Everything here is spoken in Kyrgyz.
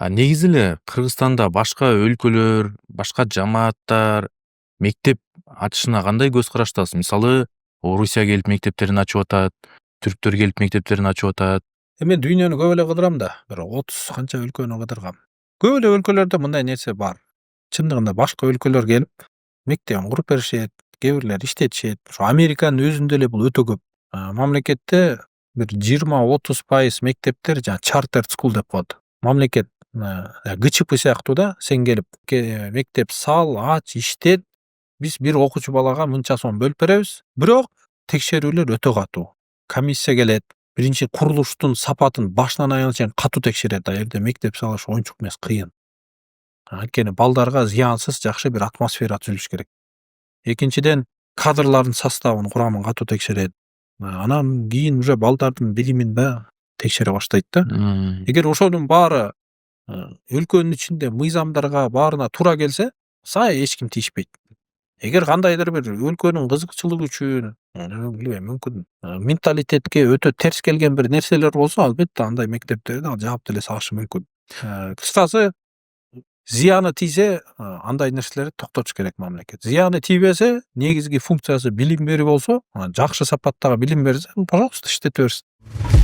Негизи эле Кыргызстанда башка өлкөлөр, башка жамааттар мектеп ачышына кандай көз караштасыз? Мисалы, Орусия келип мектептерин ачып атат, түрктөр келип мектептерин ачып атат. Мен дүйнөнү көп эле кыдырам да, бир 30 канча өлкөнү кыдыргам. Көп эле өлкөлөрдө мындай нерсе бар. Чындыгында башка өлкөлөр келип мектебин куруп беришет, кээ бирлери иштетишет. Ошо Американын өзүндө эле бул өтө көп. Мамлекетте бир 20-30% мектептер чартер скул деп коет. Мамлекет ГЧП сыяктуу да, сен келип мектеп сал, ач, иштет. Биз бир окуучу балага мынча сом бөлүп беребиз. Бирок текшерүүлөр өтө катуу. Комиссия келет. Биринчи курулуштун сапатын башынан аягына чейин катуу текшерет. Жерде мектеп салыш оюнчук эмес, кыйын. Анткени балдарга зыянсыз жакшы бир атмосфера түзүлүш керек. Экинчиден, кадрлардын составын, курамын катуу текшерет. Анан кийин уже балдардын билимин да текшере баштайт да. Эгер ошонун баары өлкөнүн ичинде мыйзамдарга баарына туура келсе, сай эч ким тийишпейт. Эгер кандайдыр бир өлкөнүн кызыкчылыгы үчүн, билбейм, мүмкүн менталитетке өтө терс келген бир нерселер болсо, албетте андай мектептерди ал жаап деле салышы мүмкүн. Кыскасы, зыяны тийсе, андай нерселерди токтотуш керек мамлекет. Зыяны тийбесе, негизги функциясы билим берүү болсо, жакшы сапаттагы билим берсе, пожалуйста, иштете берсин.